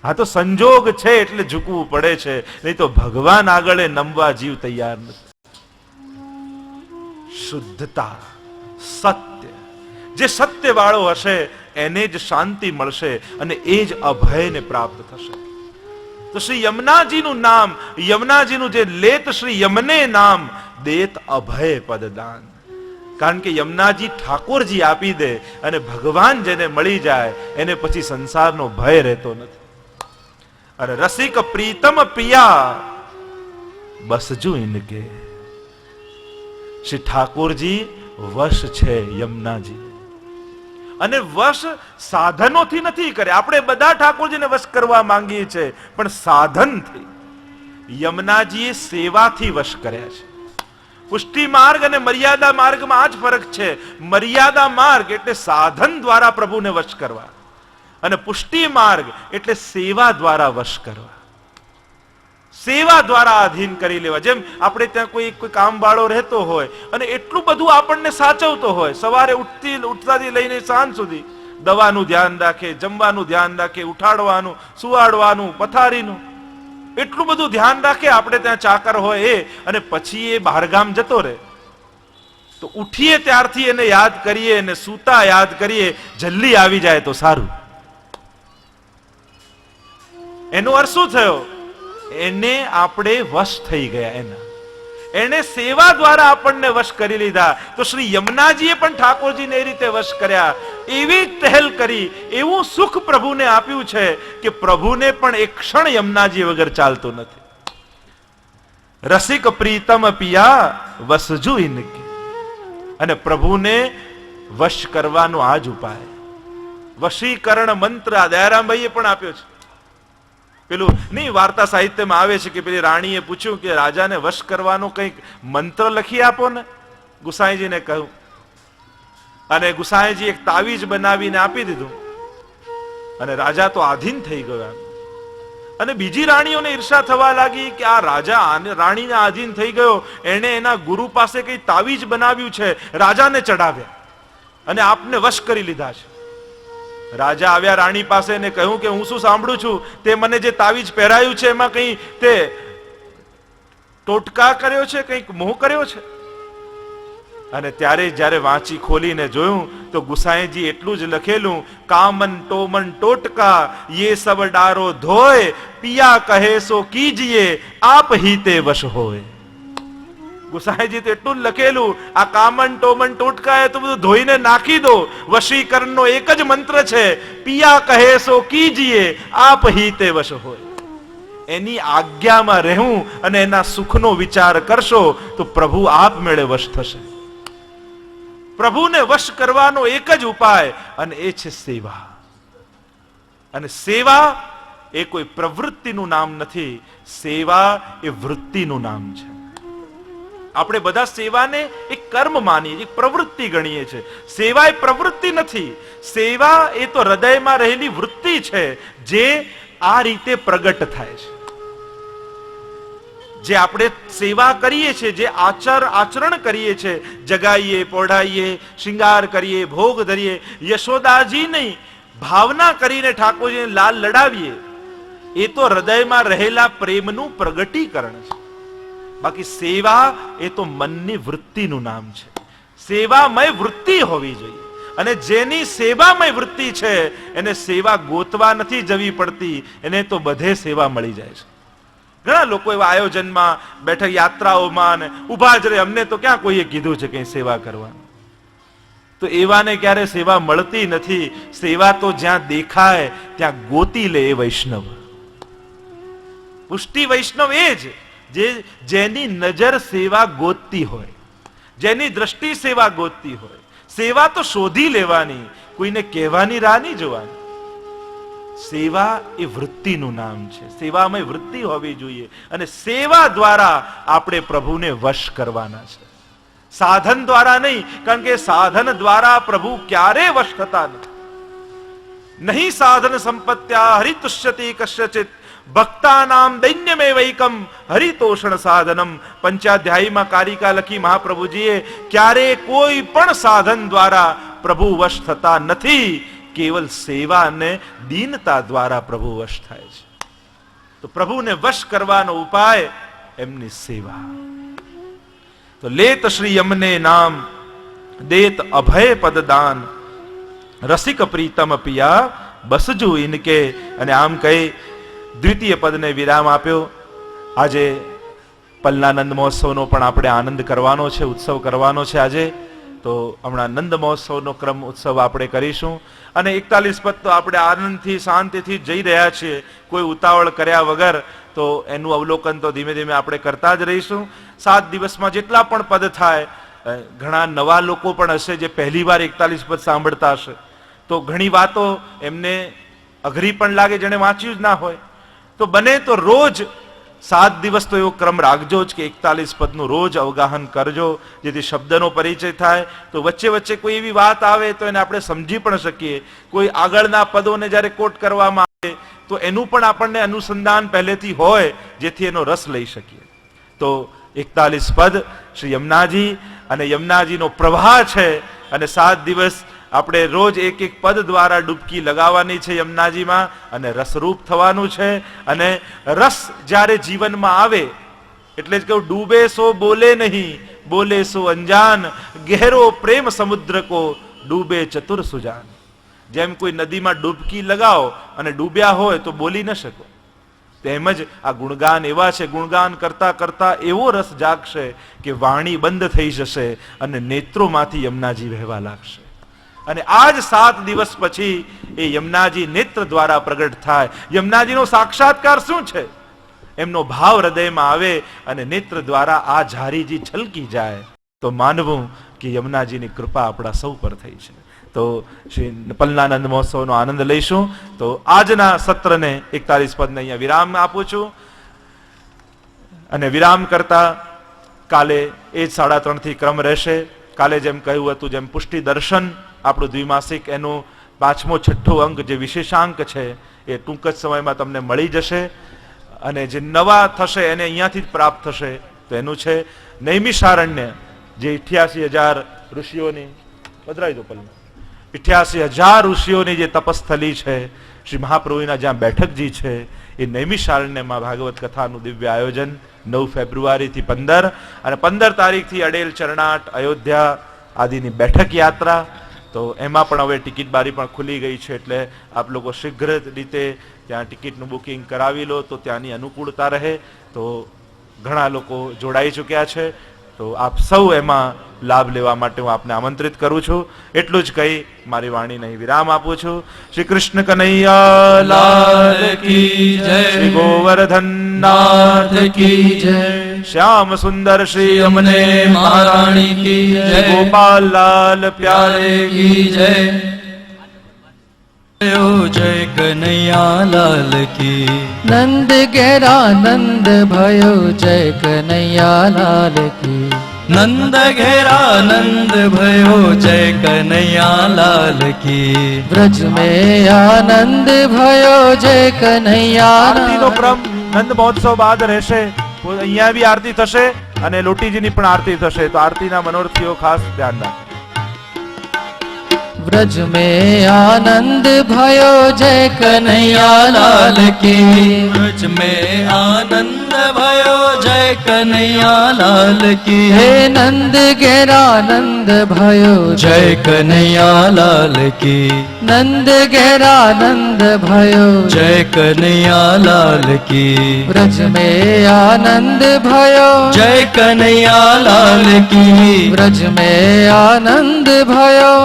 આ તો સંજોગ છે એટલે ઝૂકવું પડે છે, નહીં તો ભગવાન આગળ નમવા જીવ તૈયાર નથી. શુદ્ધતા, સત્ય, જે સત્ય વાળો હશે એને જ શાંતિ મળશે અને એ જ અભયને પ્રાપ્ત થશે. તો શ્રી યમુનાજીનું નામ, યમુનાજીનું જે લેત શ્રી યમને નામ દેત અભય પદદાન. કારણ કે યમુનાજી ઠાકોરજી આપી દે અને ભગવાન જેને મળી જાય એને પછી સંસારનો ભય રહેતો નથી. અરે રસિક પ્રીતમ પિયા બસજુ ઇનકે. શ્રી ઠાકોરજી વશ છે યમુનાજી, અને વશ સાધનોથી નથી કરે. આપણે બધા ઠાકોરજીને વશ કરવા માંગીએ છીએ, પણ સાધનથી. યમુનાજીએ સેવાથી વશ કર્યા છે. પુષ્ટિ માર્ગ અને મર્યાદા માર્ગમાં આ જ ફરક છે. મર્યાદા માર્ગ એટલે સાધન દ્વારા પ્રભુને વશ કરવા, અને પુષ્ટિ માર્ગ એટલે સેવા દ્વારા વશ કરવા, સેવા દ્વારા આધીન કરી લેવા. જેમ આપણે ત્યાં કોઈ કામ વાળો રહેતો હોય અને એટલું બધું આપણને સાચવતો હોય, સવારે ઉઠતાથી લઈને સાંજ સુધી દવાનું ધ્યાન રાખે, જમવાનું ધ્યાન રાખે, ઉઠાડવાનું, સુવાડવાનું, પથારીનું એટલું બધું ધ્યાન રાખે. આપણે ત્યાં ચાકર હોય એ, અને પછી એ બહારગામ જતો રહે તો ઉઠીએ ત્યારથી એને યાદ કરીએ અને સૂતા યાદ કરીએ, જલ્દી આવી જાય તો સારું. એનો અર્થ શું થયો? એને આપણે વશ થઈ ગયા. એને સેવા દ્વારા આપણને વશ કરી લીધા. તો શ્રી યમુનાજીએ પણ ઠાકોરજીને એ રીતે વશ કર્યા. એવી પહેલ કરી, એવું સુખ પ્રભુને આપ્યું છે કે પ્રભુને પણ એક ક્ષણ યમુનાજી વગર ચાલતું નથી. રસિક પ્રીતમ પિયા વસજુ ઇનકે. અને પ્રભુને વશ કરવાનો આ જ ઉપાય. વશીકરણ મંત્ર આ દયારામભાઈએ પણ આપ્યો છે. પેલું નહીં, વાર્તા સાહિત્યમાં આવે છે કે પેલી રાણીએ પૂછ્યું કે રાજાને વશ કરવાનો કંઈક મંત્ર લખી આપો ને. ગુસાઈજીને કહ્યું, અને ગુસાઈજી એક તાવીજ બનાવીને આપી દીધું, અને રાજા તો આધીન થઈ ગયો. અને બીજી રાણીઓને ઈર્ષા થવા લાગી કે આ રાજા રાણીને આધીન થઈ ગયો, એને એના ગુરુ પાસે કઈ તાવીજ બનાવ્યું છે, રાજાને ચડાવ્યા અને આપને વશ કરી લીધા છે. રાજા આવ્યા રાણી પાસે ને કહ્યું કે હું શું સાંભળું છું, તે મને જે તાવીજ પહેરાયું છે એમાં કઈ તે ટોટકા કર્યો છે, કંઈક મોહ કર્યો છે. અને ત્યારે જ્યારે વાંચી ખોલીને જોયું તો ગુસાઈજી એટલું જ લખેલું, કામન ટોમન ટોટકા યે સબ ડારો ધોય, પિયા કહે સો કીજીએ આપ હી તે વશ હોય. ગુસાઈજી તો એટલું જ લખેલું, આ કામન ટોમન ટોટકા એ તો બધું ધોઈને નાખી દો. વશીકરણનો એક જ મંત્ર છે, પિયા કહે સો કીજીએ આપ હી તે વશ હોય. એની આજ્ઞામાં રહેવું અને એના સુખનો વિચાર કરશો તો પ્રભુ આપમેળે વશ થશે. પ્રભુને વશ કરવાનો એક જ ઉપાય, અને એ છે સેવા. અને સેવા એ કોઈ પ્રવૃત્તિનું નામ નથી, સેવા એ વૃત્તિનું નામ છે. આપણે બધા સેવાને એક કર્મ માનીએ, એક પ્રવૃત્તિ ગણીએ છીએ. સેવા એ પ્રવૃત્તિ નથી. સેવા એ તો હૃદયમાં રહેલી વૃત્તિ છે જે આ રીતે પ્રગટ થાય છે. જે આપણે સેવા કરીએ છીએ, જે આચરણ કરીએ છીએ, જગાઈએ, પોઢાઈએ, શિંગાર કરીએ, ભોગ ધરીએ, યશોદાજી નહીં ભાવના કરીને ઠાકોરજીને લાલ લડાવીએ, એ તો હૃદયમાં રહેલા પ્રેમનું પ્રગટીકરણ છે. બાકી સેવા એ તો મનની વૃત્તિનું નામ છે. સેવામય વૃત્તિ હોવી જોઈએ. અને જેની સેવામય વૃત્તિ છે એને સેવા ગોતવા નથી જવી પડતી, એને તો બધે સેવા મળી જાય છે. ઘણા લોકો એવા આયોજનમાં બેઠક, યાત્રાઓમાં ઉભા જ રહે, અમને તો ક્યાં કોઈએ કીધું છે કઈ સેવા કરવાનું. તો એવાને ક્યારે સેવા મળતી નથી. સેવા તો જ્યાં દેખાય ત્યાં ગોતી લે એ વૈષ્ણવ. પુષ્ટિ વૈષ્ણવ એ જ જેની નજર સેવા ગોતતી હોય, જેની દ્રષ્ટિ સેવા ગોતતી હોય. સેવા તો શોધી લેવાની, કોઈને કહેવાની રાહ નહીં જોવાની. સેવા એ વૃત્તિનું નામ છે. સેવામય વૃત્તિ હોવી જોઈએ, અને સેવા દ્વારા આપણે પ્રભુને વશ કરવાના છે, સાધન દ્વારા નહીં. કારણ કે સાધન દ્વારા પ્રભુ ક્યારે વશ થતા નથી. નહીં સાધન સંપત્ત્યા હરિતુષ્યતિ કશ્યચિત ભક્તાનામ દૈન્યમેવૈકમ હરિતોષણ સાધનમ. પંચાધ્યાયીમાં કારિકા લખી મહાપ્રભુજીએ, ક્યારે કોઈ પણ સાધન દ્વારા પ્રભુ વશ થતા નથી. કેવલ સેવા અને દીનતા દ્વારા પ્રભુ વશ થાય છે. તો પ્રભુને વશ કરવાનો ઉપાય એમની સેવા. તો લેત શ્રી યમને નામ દેત અભય પદ દાન રસિક પ્રીતમ પિયા બસજુ ઇનકે. અને આમ કહી દ્વિતીય પદને વિરામ આપ્યો. આજે પલનાનંદ મહોત્સવનો પણ આપણે આનંદ કરવાનો છે, ઉત્સવ કરવાનો છે આજે. તો હમણાં નંદ મહોત્સવનો ક્રમ ઉત્સવ આપણે કરીશું. અને 41 પદ તો આપણે આનંદથી શાંતિથી જઈ રહ્યા છીએ, કોઈ ઉતાવળ કર્યા વગર. તો એનું અવલોકન તો ધીમે ધીમે આપણે કરતા જ રહીશું. 7 દિવસમાં જેટલા પણ પદ થાય, ઘણા નવા લોકો પણ હશે જે પહેલી વાર 41 પદ સાંભળતા હશે. તો ઘણી વાતો એમને અઘરી પણ લાગે, જેને વાંચ્યું જ ના હોય. તો બને તો રોજ 7 દિવસ તો એવો ક્રમ રાખજો જ કે 41 પદનું રોજ અવગાહન કરજો, જેથી શબ્દનો પરિચય થાય. તો વચ્ચે વચ્ચે કોઈ એવી વાત આવે તો એને આપણે સમજી પણ શકીએ. કોઈ આગળના પદોને જ્યારે કોટ કરવામાં આવે તો એનું પણ આપણને અનુસંધાન પહેલેથી હોય, જેથી એનો રસ લઈ શકીએ. તો 41 પદ શ્રી યમુનાજી અને યમુનાજીનો પ્રવાહ છે. અને 7 દિવસ આપણે રોજ એક એક પદ દ્વારા ડૂબકી લગાવવાની છે યમુનાજીમાં, અને રસરૂપ થવાનું છે. અને રસ જ્યારે જીવનમાં આવે એટલે જ કહું, ડૂબે સો બોલે નહીં, બોલે સો અંજાન, ગહેરો પ્રેમ સમુદ્ર કો ડૂબે ચતુર સુજાન. જેમ કોઈ નદીમાં ડૂબકી લગાવો અને ડૂબ્યા હોય તો બોલી ન શકો, તેમજ આ ગુણગાન એવા છે, ગુણગાન કરતા કરતા એવો રસ જાગશે કે વાણી બંધ થઈ જશે અને નેત્રોમાંથી યમુનાજી વહેવા લાગશે. અને આજ 7 દિવસ પછી એ યમુનાજી નેત્ર દ્વારા પ્રગટ થાય. યમુનાજીનો સાક્ષાત્કાર શું છે? એમનો ભાવ હૃદયમાં આવે અને નેત્ર દ્વારા આ ઝારીજી છલકી જાય. તો માનવું કે યમુનાજીની કૃપા આપણા સૌ પર થઈ છે. તો શ્રી પલનાનંદ મહોત્સવનો આનંદ લઈશું. તો આજના સત્રને 41 પદને અહીંયા વિરામ આપું છું. અને વિરામ કરતા કાલે એ જ 3:30 થી ક્રમ રહેશે. કાલે જેમ કહ્યું હતું, જેમ પુષ્ટિ દર્શન આપણું દ્વિમાસિક, એનું 5મો 6ઠ્ઠો અંક જે વિશેષાંક છે એ ટૂંક જ સમયમાં તમને મળી જશે. અને જે નવા થશે એને અહીંયાથી જ પ્રાપ્ત થશે. તો એનું છે નૈમિષારણ્ય, જે 88,000 ઋષિઓની, પધરાઈ દો પલ્લવ, 88,000 ઋષિઓની જે તપસ્થલી છે, શ્રી મહાપ્રભુના જ્યાં બેઠકજી છે, એ નૈમિષારણ્યમાં ભાગવત કથાનું દિવ્ય આયોજન 9 ફેબ્રુઆરીથી 15 અને 15 તારીખથી અડેલ, ચરણાટ, અયોધ્યા આદિની બેઠક યાત્રા. તો એમાં પણ હવે ટિકિટ બારી પણ ખુલી ગઈ છે. એટલે આપ લોકો શીઘ્ર રીતે ત્યાં ટિકિટનું બુકિંગ કરાવી લો તો ત્યાંની અનુકૂળતા રહે. તો ઘણા લોકો જોડાઈ ચૂક્યા છે. તો આપ સૌ એમાં લાભ લેવા માટે હું આપને આમંત્રિત કરું છું. એટલું જ કહી મારી વાણીને વિરામ આપું છું. શ્રી કૃષ્ણ કનૈયા લાલ કી જય, શ્રી ગોવર્ધન નાથ કી જય, શ્યામ સુંદર શ્રી યમને મહારાણી કી જય, ગોપાલ લાલ પ્યારે કી જય. જય કનૈયા લાલ કી. નંદ ઘેરા નંદ भयो જય કનૈયા લાલ કી. નંદ ઘેરા નંદ भयो જય કનૈયા લાલ કી. વ્રજ में આનંદ भयो જય કનૈયા. આરતીનો ક્રમ નંદ મહોત્સવ બાદ રહેશે. અહીંયા બી આરતી થશે અને લોટીજીની પણ આરતી થશે. તો આરતીના મનોરથીઓ ખાસ ધ્યાન રાખે. વ્રજ में આનંદ भयो જય કનૈયા લાલ કી. વ્રજ में આનંદ भयो જય કનૈયા લાલ કી. હે નંદ ઘેરા નંદ भयो જય કનૈયા લાલ કી. નંદ ઘેરા નંદ भयो જય કનૈયા લાલ કી. વ્રજ में આનંદ भयो જય કનૈયા લાલ કી. વ્રજ में આનંદ भयो